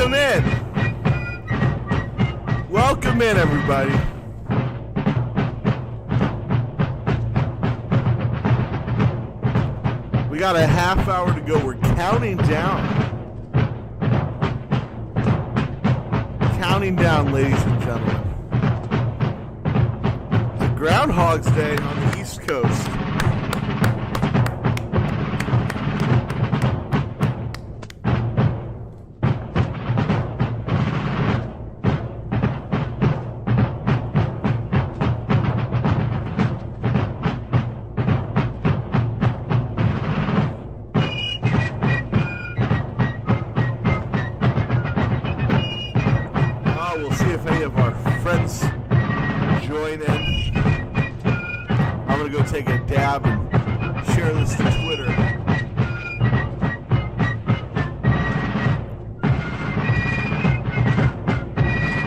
Welcome in. Welcome in, everybody. We got a half hour to go. We're counting down. Counting down, ladies and gentlemen. To Groundhog's Day on the East Coast. Take a dab and share this to Twitter.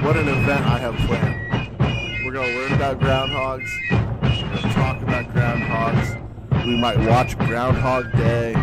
What an event I have planned. We're going to learn about groundhogs. We're going to talk about groundhogs. We might watch Groundhog Day.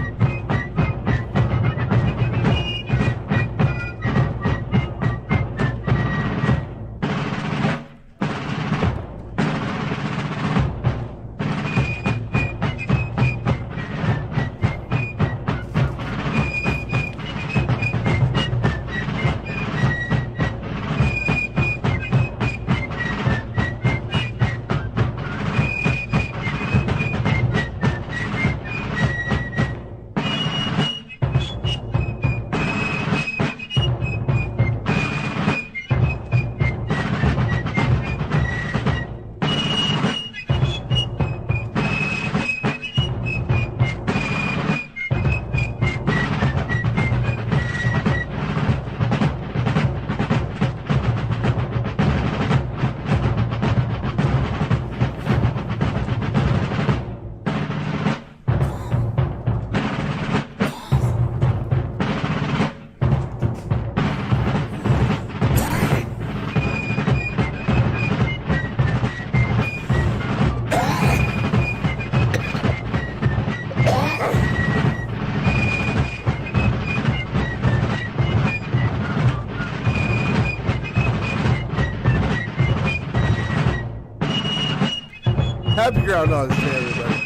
Happy Groundhog's Day, everybody.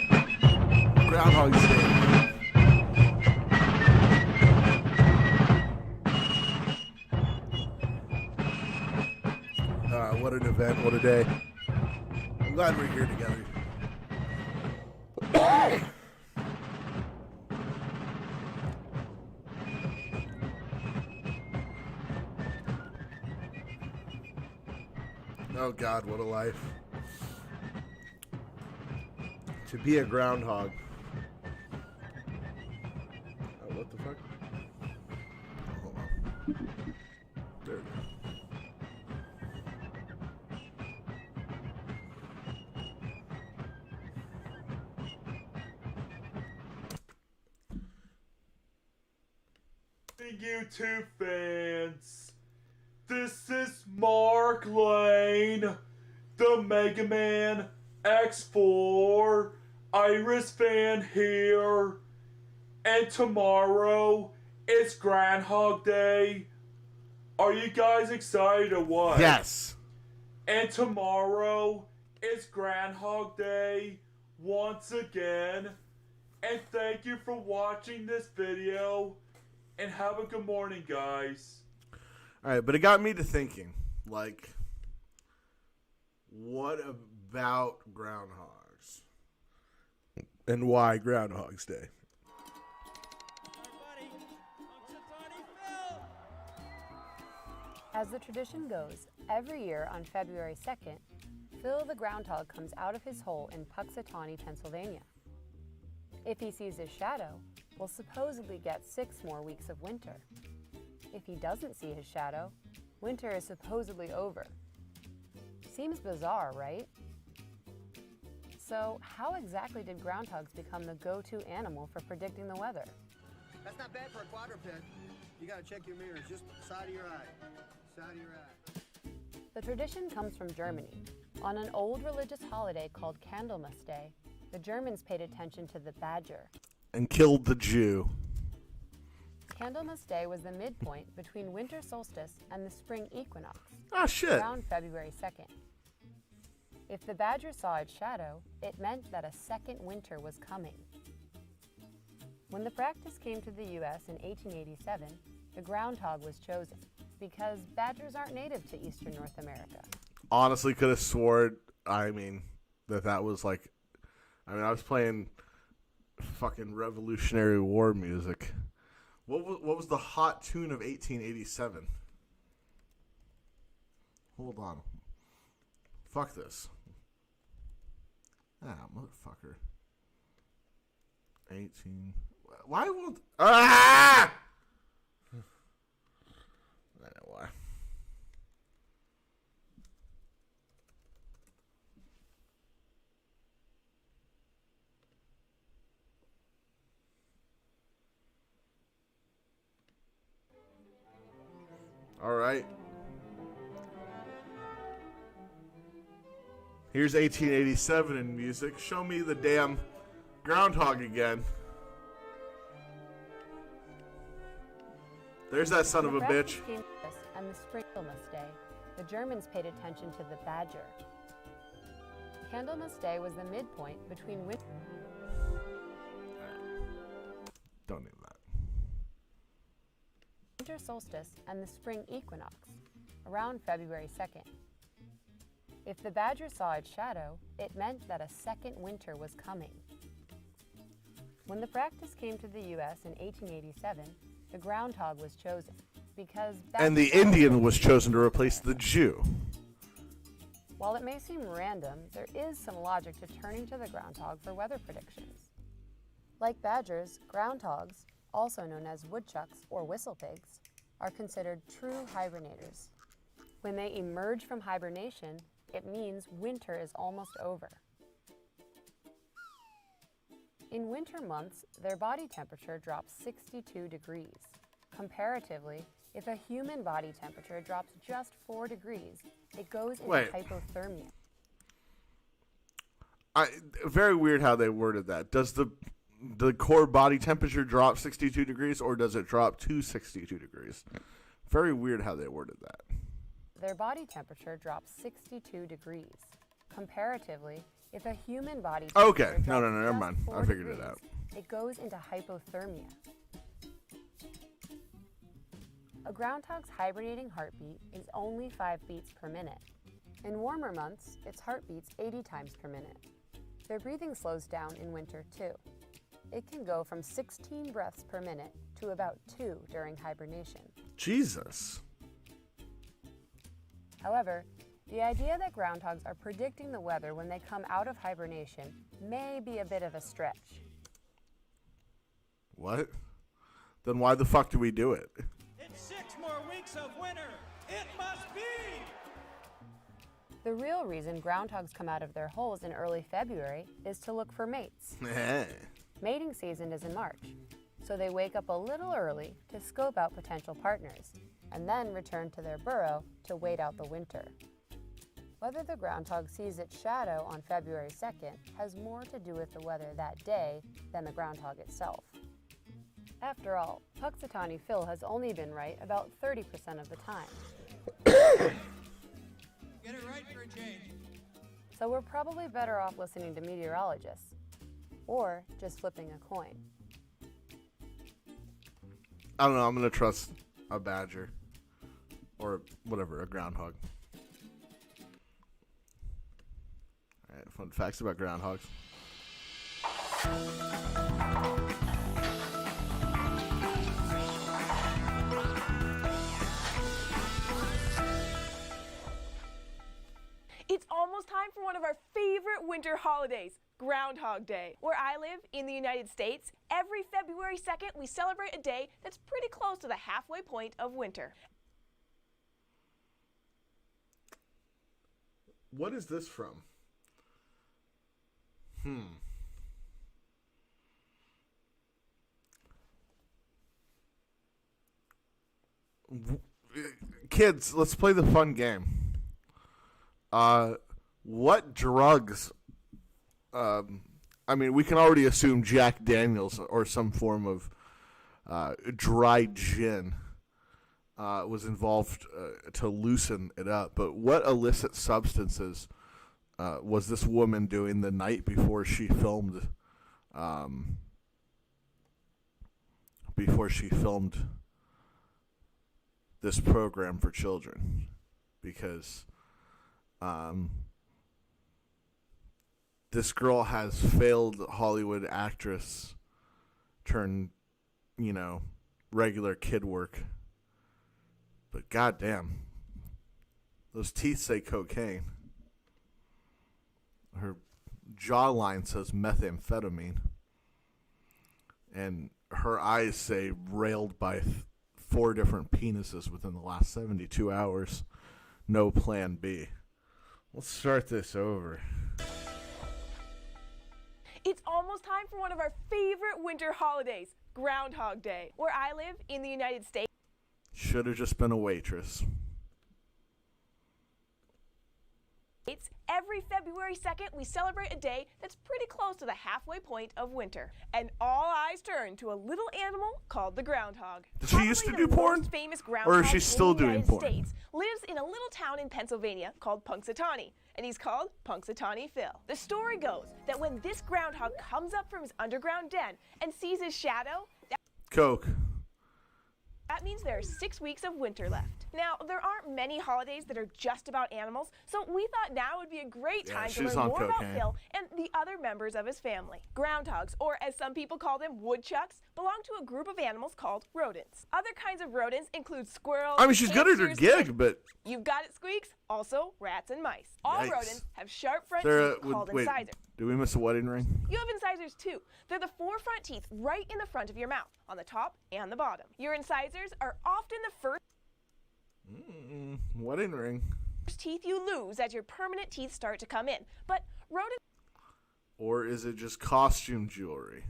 Groundhog's Day. What an event, what a day. I'm glad we're here together. Oh God, what a life. To be a groundhog. Oh, what the fuck? Hold on. There it is. YouTube fans, this is Mark Lane, the Mega Man X4 Iris fan here, and tomorrow it's Groundhog Day. Are you guys excited or what? Yes. And tomorrow it's Groundhog Day once again. And thank you for watching this video. And have a good morning, guys. Alright, but it got me to thinking, like, what about groundhogs? And why Groundhog's Day? As the tradition goes, every year on February 2nd, Phil the groundhog comes out of his hole in Puxatawney, Pennsylvania. If he sees his shadow, we'll supposedly get 6 more weeks of winter. If he doesn't see his shadow, winter is supposedly over. Seems bizarre, right? So, how exactly did groundhogs become the go-to animal for predicting the weather? That's not bad for a quadruped. You gotta check your mirrors, just side of your eye. Side of your eye. The tradition comes from Germany. On an old religious holiday called Candlemas Day, the Germans paid attention to the badger and killed the Jew. Candlemas Day was the midpoint between winter solstice and the spring equinox, Ah, shit. around February 2nd. If the badger saw its shadow, it meant that a second winter was coming. When the practice came to the U.S. in 1887, the groundhog was chosen because badgers aren't native to eastern North America. Honestly, could have sworn, that was like, I was playing fucking Revolutionary War music. What was the hot tune of 1887? Hold on. Fuck this. Ah, motherfucker. 18. Why won't... Ah! I know why. All right. Here's 1887 in music. Show me the damn groundhog again. There's that son of a bitch. And the Candlemas Day, the Germans paid attention to the badger. Candlemas Day was the midpoint between winter. Don't need that. Winter solstice and the spring equinox, around February 2nd. If the badger saw its shadow, it meant that a second winter was coming. When the practice came to the U.S. in 1887, the groundhog was chosen because... And the Indian was chosen to replace the Jew. While it may seem random, there is some logic to turning to the groundhog for weather predictions. Like badgers, groundhogs, also known as woodchucks or whistlepigs, are considered true hibernators. When they emerge from hibernation, it means winter is almost over. In winter months, their body temperature drops 62 degrees. Comparatively, if a human body temperature drops just 4 degrees, it goes into hypothermia. Very weird how they worded that. Does the core body temperature drop 62 degrees, or does it drop to 62 degrees? Very weird how they worded that. Their body temperature drops 62 degrees. Comparatively, if a human body temperature Okay, no, drops never just mind. 4 I figured it degrees, out. it goes into hypothermia. A groundhog's hibernating heartbeat is only 5 beats per minute. In warmer months, its heart beats 80 times per minute. Their breathing slows down in winter too. It can go from 16 breaths per minute to about 2 during hibernation. Jesus. However, the idea that groundhogs are predicting the weather when they come out of hibernation may be a bit of a stretch. What? Then why the fuck do we do it? It's 6 more weeks of winter. It must be! The real reason groundhogs come out of their holes in early February is to look for mates. Mating season is in March, so they wake up a little early to scope out potential partners, and then return to their burrow to wait out the winter. Whether the groundhog sees its shadow on February 2nd has more to do with the weather that day than the groundhog itself. After all, Puxatawny Phil has only been right about 30% of the time. Get it right for a change. So we're probably better off listening to meteorologists, or just flipping a coin. I don't know. I'm going to trust a badger. Or whatever, a groundhog. All right, fun facts about groundhogs. It's almost time for one of our favorite winter holidays, Groundhog Day. Where I live in the United States, every February 2nd, we celebrate a day that's pretty close to the halfway point of winter. What is this from? Kids, let's play the fun game. What drugs? We can already assume Jack Daniels or some form of dry gin was involved to loosen it up. But what illicit substances was this woman doing the night before she filmed? This program for children, because this girl has failed Hollywood actress turned, regular kid work. But goddamn, those teeth say cocaine. Her jawline says methamphetamine. And her eyes say railed by 4 different penises within the last 72 hours. No plan B. Let's start this over. It's almost time for one of our favorite winter holidays, Groundhog Day. Where I live in the United States, Should have just been a waitress. every February 2nd, we celebrate a day that's pretty close to the halfway point of winter. And all eyes turn to a little animal called the groundhog. Did she used to do Probably the porn? most famous groundhog Or is she still in the doing United porn? States lives in a little town in Pennsylvania called Punxsutawney, and he's called Punxsutawney Phil. The story goes that when this groundhog comes up from his underground den and sees his shadow, Coke. that means there are 6 weeks of winter left. Now, there aren't many holidays that are just about animals, so we thought now would be a great Yeah, time to she's learn on more about cocaine. Phil and the other members of his family. Groundhogs, or as some people call them, woodchucks, belong to a group of animals called rodents. Other kinds of rodents include squirrels, I mean, she's good at her hamsters, gig, and- but You've got it, Squeaks. Also, rats and mice. All Yikes. rodents have sharp front Sarah, teeth called wait, incisors. did we miss a wedding ring? You have incisors too. They're the 4 front teeth right in the front of your mouth, on the top and the bottom. Your incisors are often the first Wedding ring. teeth you lose as your permanent teeth start to come in. But rodents, Or is it just costume jewelry?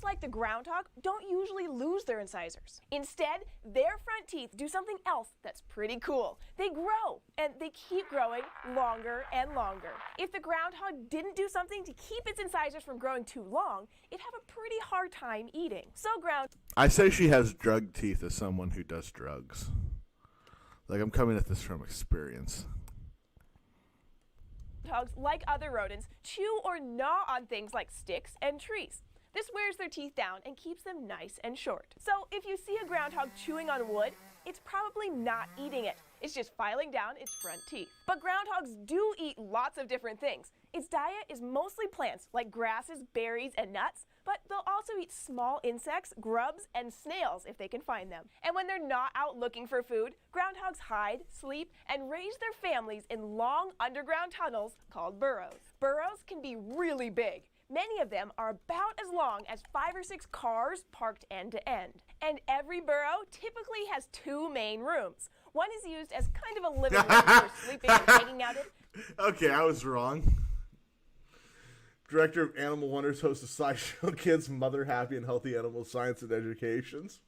like the groundhog, don't usually lose their incisors. Instead, their front teeth do something else that's pretty cool. They grow, and they keep growing longer and longer. If the groundhog didn't do something to keep its incisors from growing too long, it'd have a pretty hard time eating. So I say she has drug teeth as someone who does drugs. Like, I'm coming at this from experience. groundhogs, like other rodents, chew or gnaw on things like sticks and trees. This wears their teeth down and keeps them nice and short. So if you see a groundhog chewing on wood, it's probably not eating it. It's just filing down its front teeth. But groundhogs do eat lots of different things. Its diet is mostly plants like grasses, berries, and nuts, but they'll also eat small insects, grubs, and snails if they can find them. And when they're not out looking for food, groundhogs hide, sleep, and raise their families in long underground tunnels called burrows. Burrows can be really big. Many of them are about as long as 5 or 6 cars parked end to end. And every burrow typically has 2 main rooms. One is used as kind of a living room for sleeping and hanging out in. Okay, I was wrong. Director of Animal Wonders hosts a SciShow Kids Mother Happy and Healthy Animal Science and Educations.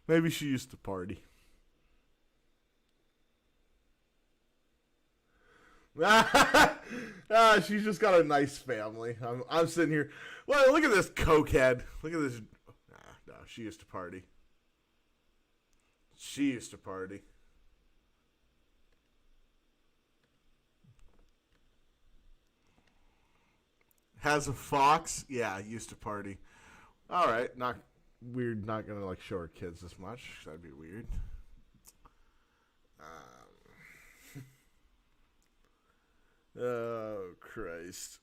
Maybe she used to party. She's just got a nice family. I'm sitting here. Well, look at this cokehead. Look at this. No, she used to party. She used to party. Has a fox? Yeah, used to party. All right, not weird. Not gonna like show her kids this much. That'd be weird. Oh Christ!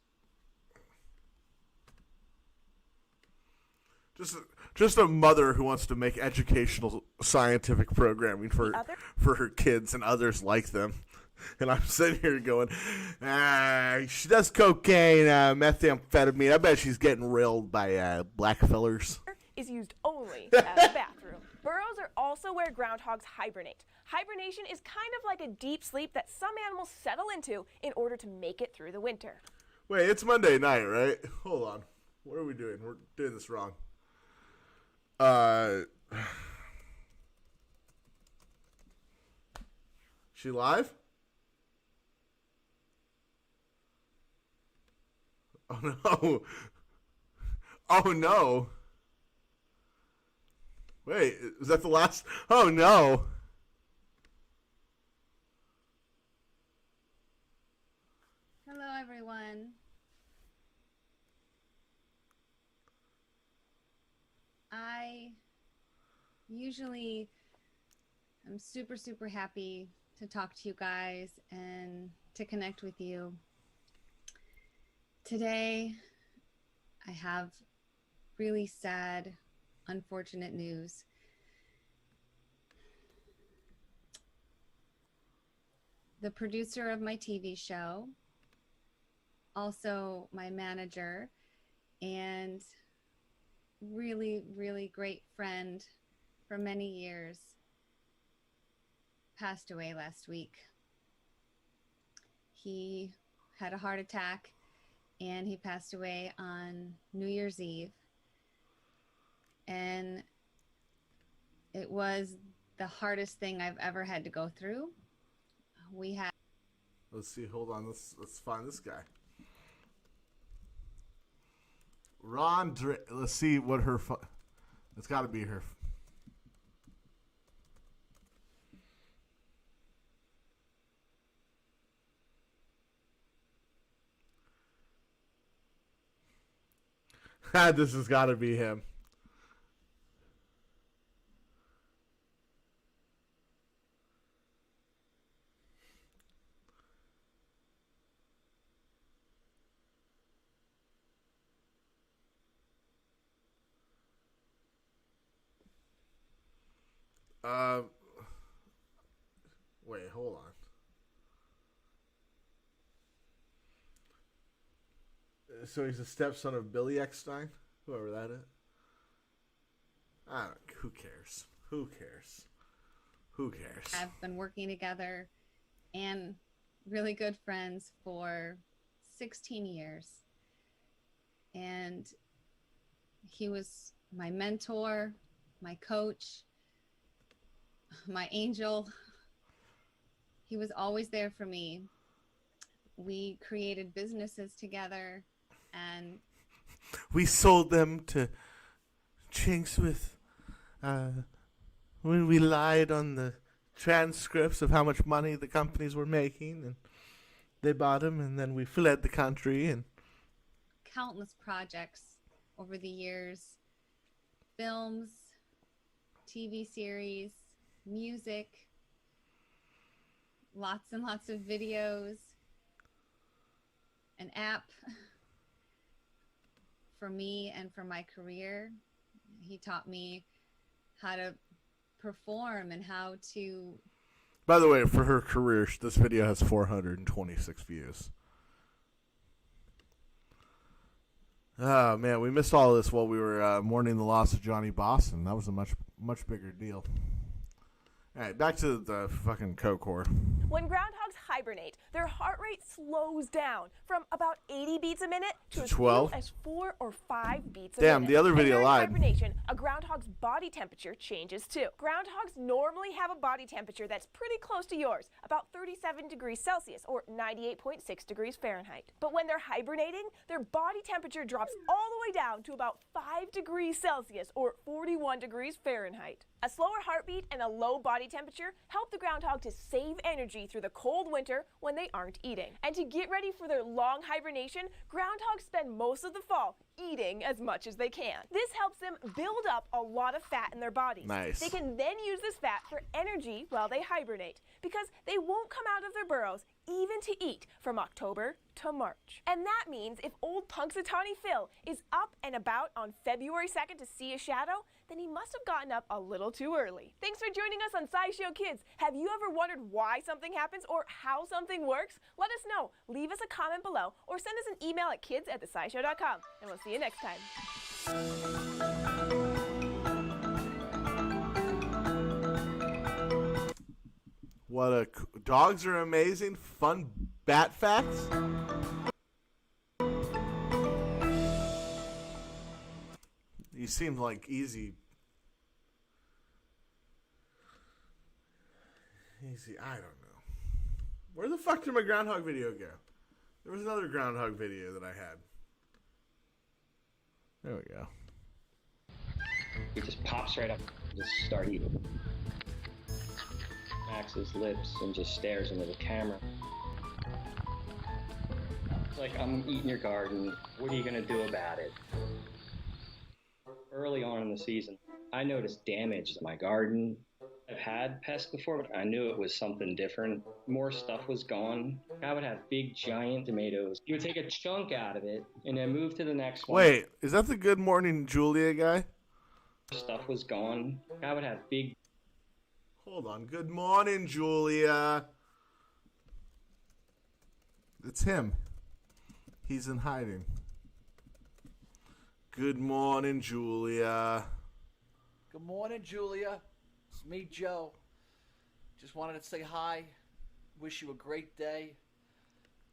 Just a mother who wants to make educational scientific programming for her kids and others like them. And I'm sitting here going, she does cocaine, methamphetamine. I bet she's getting railed by black fellers. Is used only as a bathroom. Burrows are also where groundhogs hibernate. Hibernation is kind of like a deep sleep that some animals settle into in order to make it through the winter. Wait, it's Monday night, right? Hold on. What are we doing? We're doing this wrong. She live? Oh no. Oh no. Wait, is that the last? Oh no. Hello, everyone. I usually am super, super happy to talk to you guys and to connect with you. Today, I have really sad, unfortunate news. The producer of my TV show, also my manager, and really, really great friend for many years, passed away last week. He had a heart attack and he passed away on New Year's Eve. And it was the hardest thing I've ever had to go through. We had... Let's see, hold on, let's find this guy. Let's see what her... It's got to be her... This has got to be him. Wait, hold on. So he's a stepson of Billy Eckstein, whoever that is. Who cares? Who cares? Who cares? I've been working together and really good friends for 16 years. And he was my mentor, my coach, my angel. He was always there for me. We created businesses together and we sold them to chinks with when we lied on the transcripts of how much money the companies were making, and they bought them, and then we fled the country. And countless projects over the years, films, TV series, music, lots and lots of videos, an app for me and for my career. He taught me how to perform and how to... By the way, for her career, this video has 426 views. Oh, man, we missed all of this while we were mourning the loss of Johnny Boston. That was a much bigger deal. All right, back to the fucking coke whore. When groundhogs hibernate, their heart rate slows down from about 80 beats a minute to as 12? few as 4 or 5 beats a Damn, minute. the other video and during lied. hibernation, a groundhog's body temperature changes too. Groundhogs normally have a body temperature that's pretty close to yours, about 37 degrees Celsius or 98.6 degrees Fahrenheit. But when they're hibernating, their body temperature drops all the way down to about 5 degrees Celsius or 41 degrees Fahrenheit. A slower heartbeat and a low body temperature help the groundhog to save energy through the cold winter when they aren't eating. And to get ready for their long hibernation, groundhogs spend most of the fall eating as much as they can. This helps them build up a lot of fat in their bodies. Nice. They can then use this fat for energy while they hibernate, because they won't come out of their burrows even to eat from October to March. And that means if old Punxsutawney Phil is up and about on February 2nd to see a shadow, then he must have gotten up a little too early. Thanks for joining us on SciShow Kids. Have you ever wondered why something happens or how something works? Let us know. Leave us a comment below or send us an email at kids@thescishow.com. And we'll see you next time. Dogs are amazing. Fun bat facts. You seem like easy. I don't know. Where the fuck did my groundhog video go? There was another groundhog video that I had. There we go. He just pops right up and just start eating. Smacks his lips and just stares into the camera. It's like, I'm eating your garden. What are you gonna do about it? Early on in the season, I noticed damage to my garden. I've had pests before, but I knew it was something different. More stuff was gone. I would have big, giant tomatoes. You would take a chunk out of it and then move to the next one. Wait, is that the Good Morning Julia guy? Stuff was gone. I would have big... Hold on. Good morning, Julia. It's him. He's in hiding. Good morning, Julia. Good morning, Julia. It's me, Joe. Just wanted to say hi. Wish you a great day.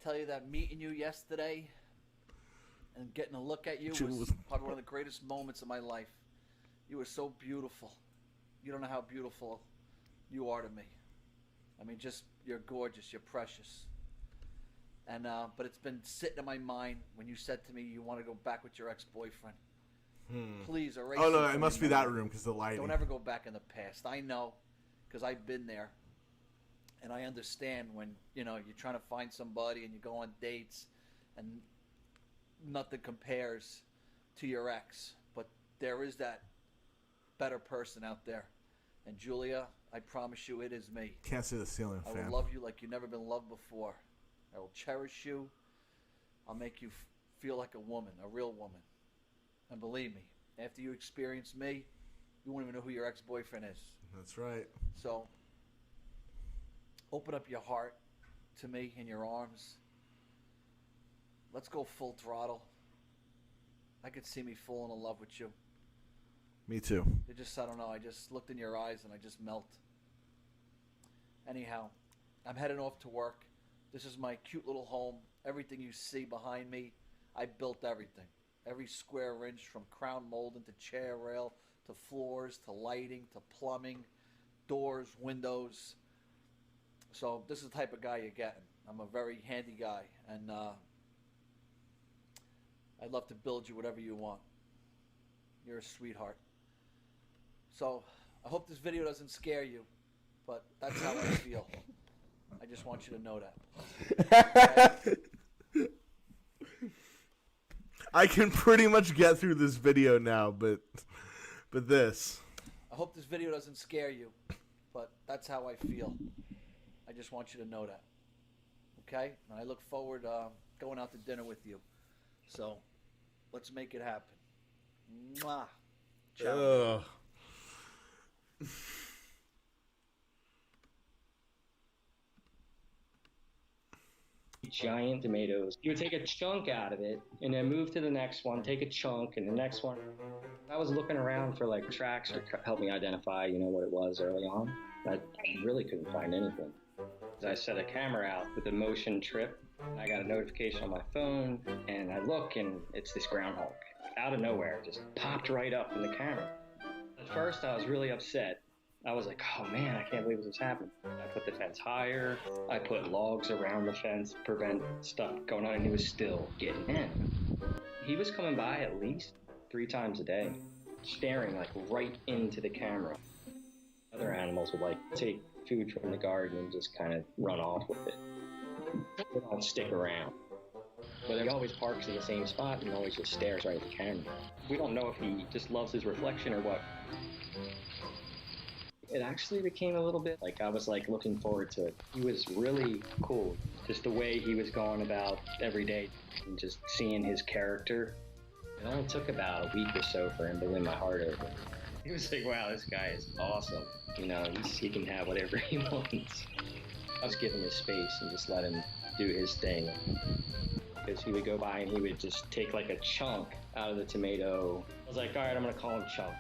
Tell you that meeting you yesterday and getting a look at you was probably one of the greatest moments of my life. You were so beautiful. You don't know how beautiful you are to me. I mean, just, you're gorgeous. You're precious. And but it's been sitting in my mind when you said to me you want to go back with your ex-boyfriend. Please erase. Oh no, it must be that room because the lighting. Don't ever go back in the past. I know, because I've been there, and I understand when you're trying to find somebody and you go on dates, and nothing compares to your ex. But there is that better person out there, and Julia, I promise you, it is me. Can't see the ceiling, I fam. will love you like you've never been loved before. I will cherish you. I'll make you feel like a woman, a real woman. And believe me, after you experience me, you won't even know who your ex-boyfriend is. That's right. So, open up your heart to me in your arms. Let's go full throttle. I could see me falling in love with you. Me too. I don't know, I just looked in your eyes and I just melt. Anyhow, I'm heading off to work. This is my cute little home. Everything you see behind me, I built everything. Every square inch, from crown molding to chair rail to floors to lighting to plumbing, doors, windows. So this is the type of guy you're getting. I'm a very handy guy, and I'd love to build you whatever you want. You're a sweetheart. So I hope this video doesn't scare you, but that's how I feel. I just want you to know that. Okay? I can pretty much get through this video now, but this. I hope this video doesn't scare you, but that's how I feel. I just want you to know that. Okay? And I look forward going out to dinner with you. So let's make it happen. Mwah. Ciao. Giant tomatoes. You would take a chunk out of it and then move to the next one, take a chunk and the next one. I was looking around for like tracks or help me identify, what it was early on. I really couldn't find anything. I set a camera out with a motion trip. I got a notification on my phone and I look and it's this groundhog. Out of nowhere, just popped right up in the camera. At first I was really upset. I was like, oh man, I can't believe this is happening. I put the fence higher. I put logs around the fence to prevent stuff going on, and he was still getting in. He was coming by at least 3 times a day, staring like right into the camera. Other animals would like take food from the garden and just kind of run off with it. They don't stick around. But he always parks in the same spot and always just stares right at the camera. We don't know if he just loves his reflection or what. It actually became a little bit like I was like looking forward to it. He was really cool. Just the way he was going about every day and just seeing his character. It only took about a week or so for him to win my heart over. He was like, wow, this guy is awesome. He can have whatever he wants. I was giving him space and just let him do his thing. Because he would go by and he would just take like a chunk out of the tomato. I was like, all right, I'm gonna call him Chunk.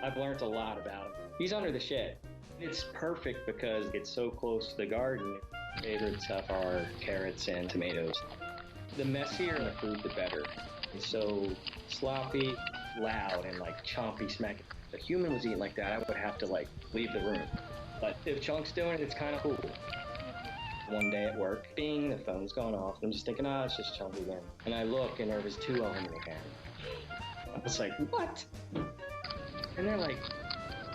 I've learned a lot about him. He's under the shed. It's perfect because it's so close to the garden. Favorite stuff are carrots and tomatoes. The messier the fruit, the better. It's so sloppy, loud, and like chompy, smacky. If a human was eating like that, I would have to like leave the room. But if Chunk's doing it, it's kind of cool. One day at work, bing, the phone's gone off. I'm just thinking, it's just Chunk again. And I look, and there was 2 of them in the camera. was like, what? And they're like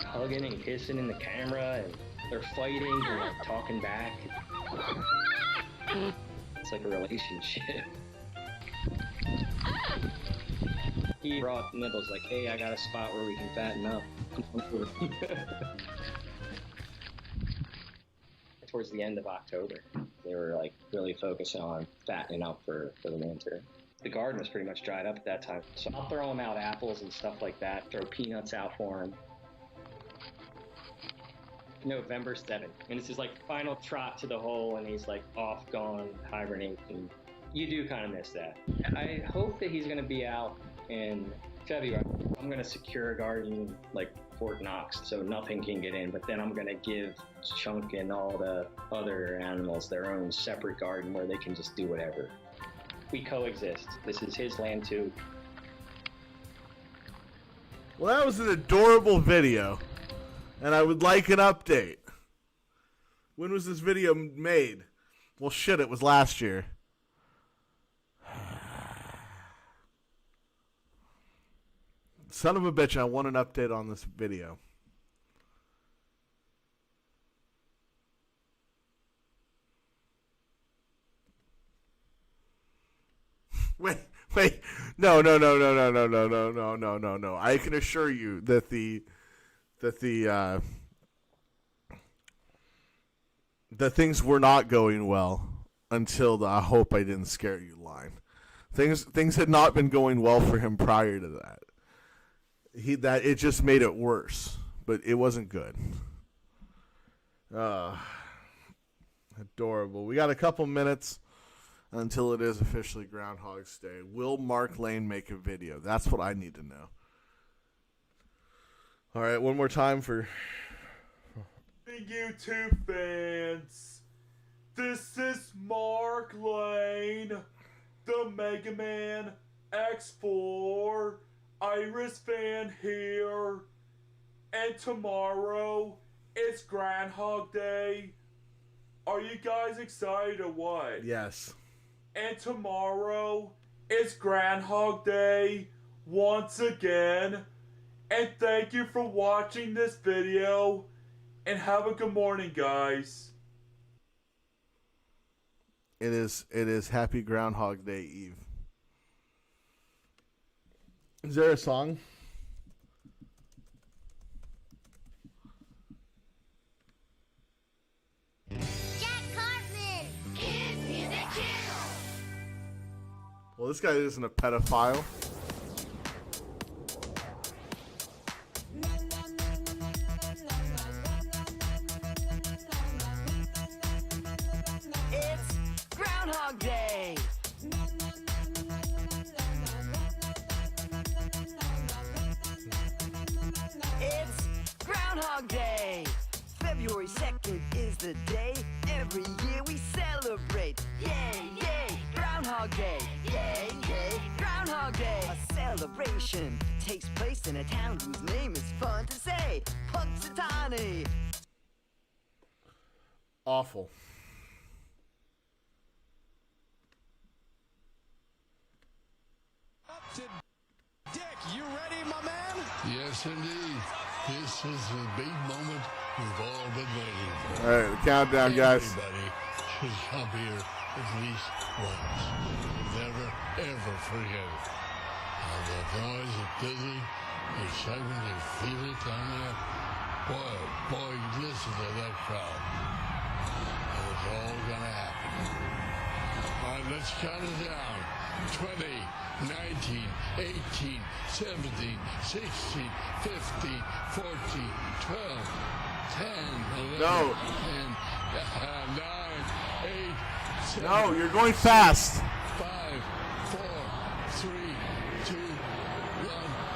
hugging and kissing in the camera, and they're fighting and like talking back. It's like a relationship. He brought Nibbles like, hey, I got a spot where we can fatten up. Towards the end of October, they were like really focusing on fattening up for the winter. The garden was pretty much dried up at that time, so I'll throw him out apples and stuff like that, throw peanuts out for him. November 7th, and it's his like final trot to the hole, and he's like off, gone, hibernating. You do kind of miss that. I hope that he's going to be out in February. I'm going to secure a garden like Fort Knox so nothing can get in, but then I'm going to give Chunk and all the other animals their own separate garden where they can just do whatever. We coexist. This is his land too. Well, that was an adorable video, and I would like an update. When was this video made? Well, shit, it was last year. Son of a bitch, I want an update on this video. Wait. No. I can assure you that the things were not going well until the "I hope I didn't scare you" line. Things had not been going well for him prior to that. It just made it worse, but it wasn't good. Adorable. We got a couple minutes until it is officially Groundhog's Day. Will Mark Lane make a video? That's what I need to know. All right, one more time for YouTube fans. This is Mark Lane, the Mega Man X4 Iris fan here, and tomorrow is Groundhog Day. Are you guys excited or what? yes. And tomorrow is Groundhog Day once again. And thank you for watching this video, and have a good morning, guys. It is Happy Groundhog Day Eve. Is there a song? Well, this guy isn't a pedophile. It's Groundhog Day. It's Groundhog Day. February 2nd is the day every year we celebrate. Yay, yay, Groundhog Day. Yay, yay, Groundhog Day. A celebration takes place in a town whose name is fun to say. Punxsutawney. Awful. Up to Dick, you ready, my man? Yes, indeed. This is the big moment we've all been waiting for. All right, the countdown, guys. Everybody should come here at least once. Never, ever forget it. And the noise is busy, the excitement, you feel it down there. Boy, listen to that crowd. And it's all gonna happen. All right, let's count it down. 20, 19, 18, 17, 16, 15, 14, 12, 10, 11, No. 10, 9, 8, 7. No, you're going fast. 5, 4, 3, 2, 1.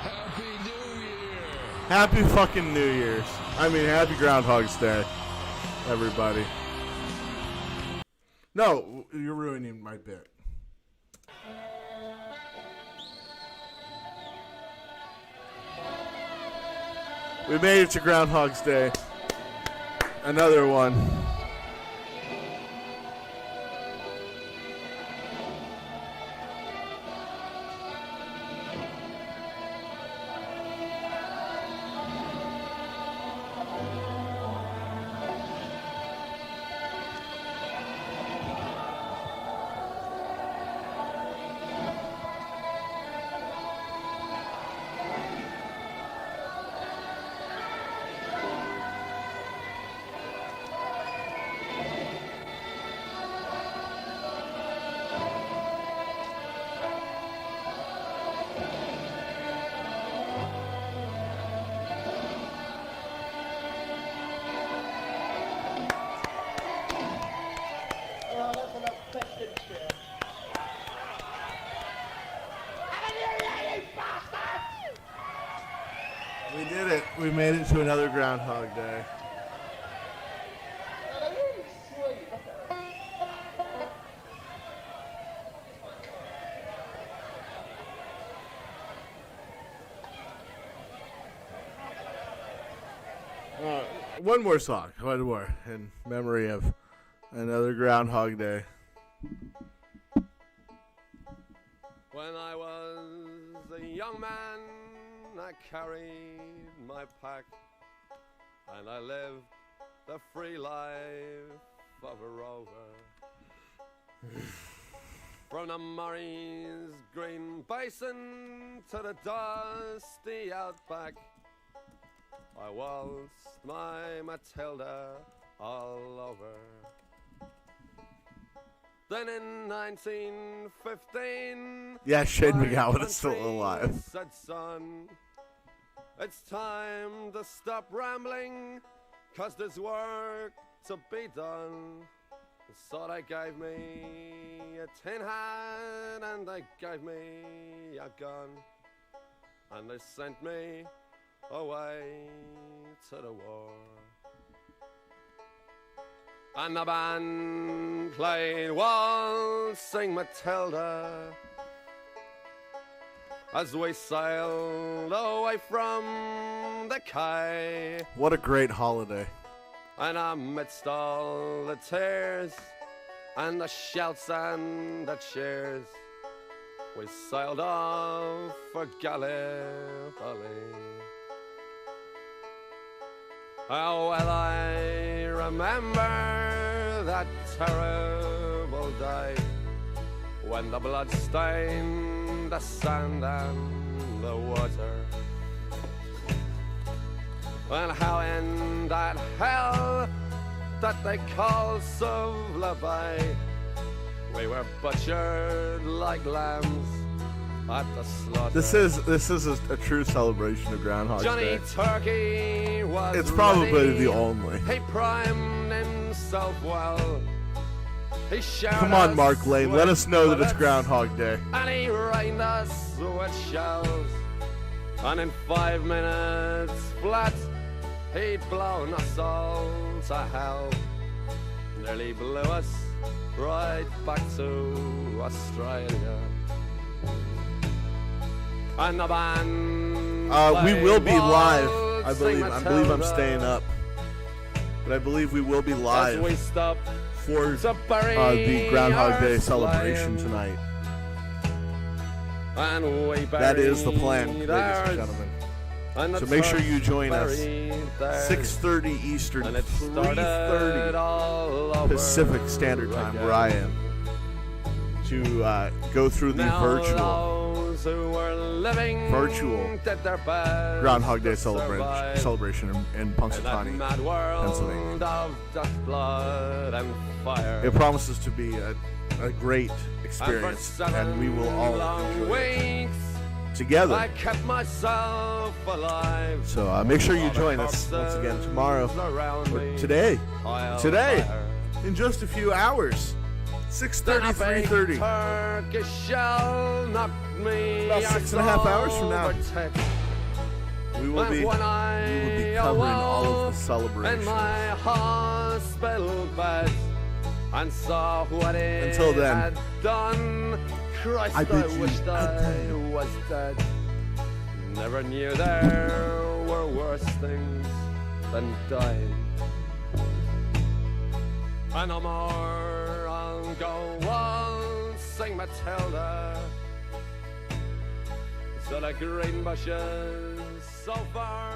Happy New Year! Happy fucking New Year's. I mean, happy Groundhog's Day, everybody. No, you're ruining my bit. We made it to Groundhog's Day. Another one. we made it to another Groundhog Day. One more song, one more, in memory of another Groundhog Day. When I was a young man, I carried my pack, and I lived the free life of a rover. From the Murray's green basin to the dusty outback, I waltzed my Matilda all over. Then in 1915, yeah, Shane my McGowan is still country alive. said, son, it's time to stop rambling, 'cause there's work to be done. So they gave me a tin hat and they gave me a gun, and they sent me away to the war. And the band played Waltzing Matilda as we sailed away from the quay. What a great holiday. And amidst all the tears and the shouts and the cheers, we sailed off for Gallipoli. How well I remember that terrible day when the blood stained the sand and the water, and how in that hell that they call Suvla Bay, we were butchered like lambs at the slaughter. This is a true celebration of Groundhog Johnny Day. Turkey was It's probably ready. the only. He primed himself well. He showered Come on, us Mark Lane. Let with us know that it's bullets, Groundhog Day. and he rained us with shells. And in 5 minutes flat, he'd blown us all to hell. Nearly blew us right back to Australia. And the band We will be live. I Waltzing believe I'm Matilda. staying up, but I believe we will be As we live stop for to bury the Groundhog our Day celebration slain. tonight. And we That is the plan, buried ladies and ours, gentlemen. and the So make sure you Turks join us. buried theirs. 6:30 Eastern, And it started 3:30 all over Pacific Standard Time, again. where I am, to go through the Now virtual those who were living did their best Groundhog Day to survive celebration in in that Punxsutawney, mad world Pennsylvania. of dust, blood, and fire. It promises to be a great And experience, for and we will all long enjoy it weeks, together. I kept myself alive. So make sure you All the join us once again corpses tomorrow, around or me, today, I'll today, fire. in just a few hours, 6:30, Then a big 3:30. Turkish shell knocked me About 6.5 hours from now. overtake. We will be When covering all of the in celebrations. my hospital bed and saw what it Until then, had done. Christ, I I, bid you wished I was dead. Never knew there were worse things than dying. And no more I'll go waltzing Matilda. So the green bushes so far